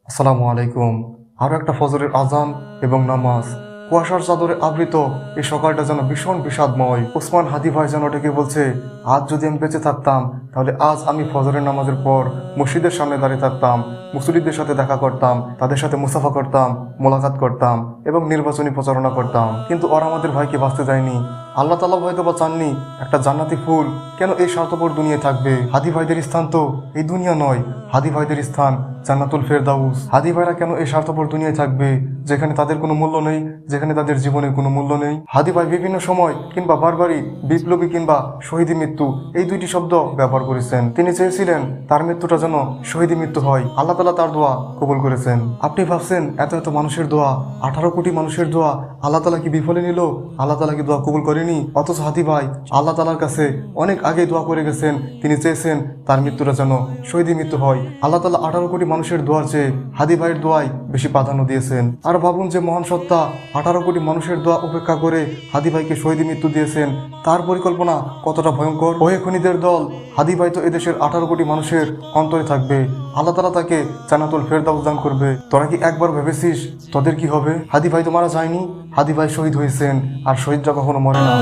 আসসালামু আলাইকুম। আরও একটা ফজরের আজান এবং নামাজ। কুয়াশার চাদরে আবৃত এই সকালটা যেন ভীষণ বিষাদময়। ওসমান হাদি ভাই যেন ডেকে বলছে, আজ যদি আমি বেঁচে থাকতাম তাহলে আজ আমি ফজরের নামাজের পর মসজিদের সামনে দাঁড়িয়ে থাকতাম, মুসল্লিদের সাথে দেখা করতাম, তাদের সাথে মুসাফা করতাম, মোলাকাত করতাম এবং নির্বাচনী প্রচারণা করতাম। কিন্তু ওরা আমাদের ভাইকে বাঁচতে দেয়নি। আল্লাহ তাআলা হয়তো বা চাননি একটা জান্নাতি ফুল কেন এই স্বার্থপর দুনিয়ায় থাকবে। হাদি ভাইদের স্থান তো এই দুনিয়া নয়, হাদি ভাইদের স্থান জান্নাতুল ফেরদাউস। হাদি ভাইরা কেন এই স্বার্থপর দুনিয়ায় থাকবে যেখানে তাদের কোনো মূল্য নেই, যেখানে তাদের জীবনের কোনো মূল্য নেই। হাদি ভাই বিভিন্ন সময় কিংবা বারবারই বিপ্লবী কিংবা শহীদি মৃত্যু এই দুইটি শব্দ ব্যবহার করেছেন। তিনি চেয়েছিলেন তার মৃত্যুটা যেন শহীদি মৃত্যু হয়। আল্লাহ তাআলা তার দোয়া কবুল করেছেন। আপনি ভাবছেন এত এত মানুষের দোয়া, 18 কোটি মানুষের দোয়া আল্লাহ তাআলা কি বিফলে নিল? আল্লাহ তাআলা কি দোয়া কবুল করেনি? অথচ হাদি ভাই আল্লাহ তাআলার কাছে অনেক আগে দোয়া করে গেছেন। তিনি চেয়েছেন তার মৃত্যুটা যেন শহীদি মৃত্যু হয়। আল্লাহ তাআলা 18 কোটি মানুষের দোয়ার চেয়ে হাদি ভাইয়ের দোয়াই বেশি প্রাধান্য দিয়েছেন। আর ভাবুন যে মহান সত্তা 18 কোটি মানুষের দোয়া উপেক্ষা করে হাদি ভাইকে শহীদি মৃত্যু দিয়েছেন, তার পরিকল্পনা কতটা ভয়ঙ্কর। ওহে খুনিদের দল, হাদি ভাই তো এদেশের 18 কোটি মানুষের অন্তরে থাকবে। আল্লাহ তাআলা তাকে জান্নাতুল ফেরদাউস দান করবে। তোরা কি একবার ভেবেছিস তোদের কি হবে? হাদি ভাই তো মারা যায়নি, হাদি ভাই শহীদ হয়েছেন, আর শহীদরা কখনো মরে না।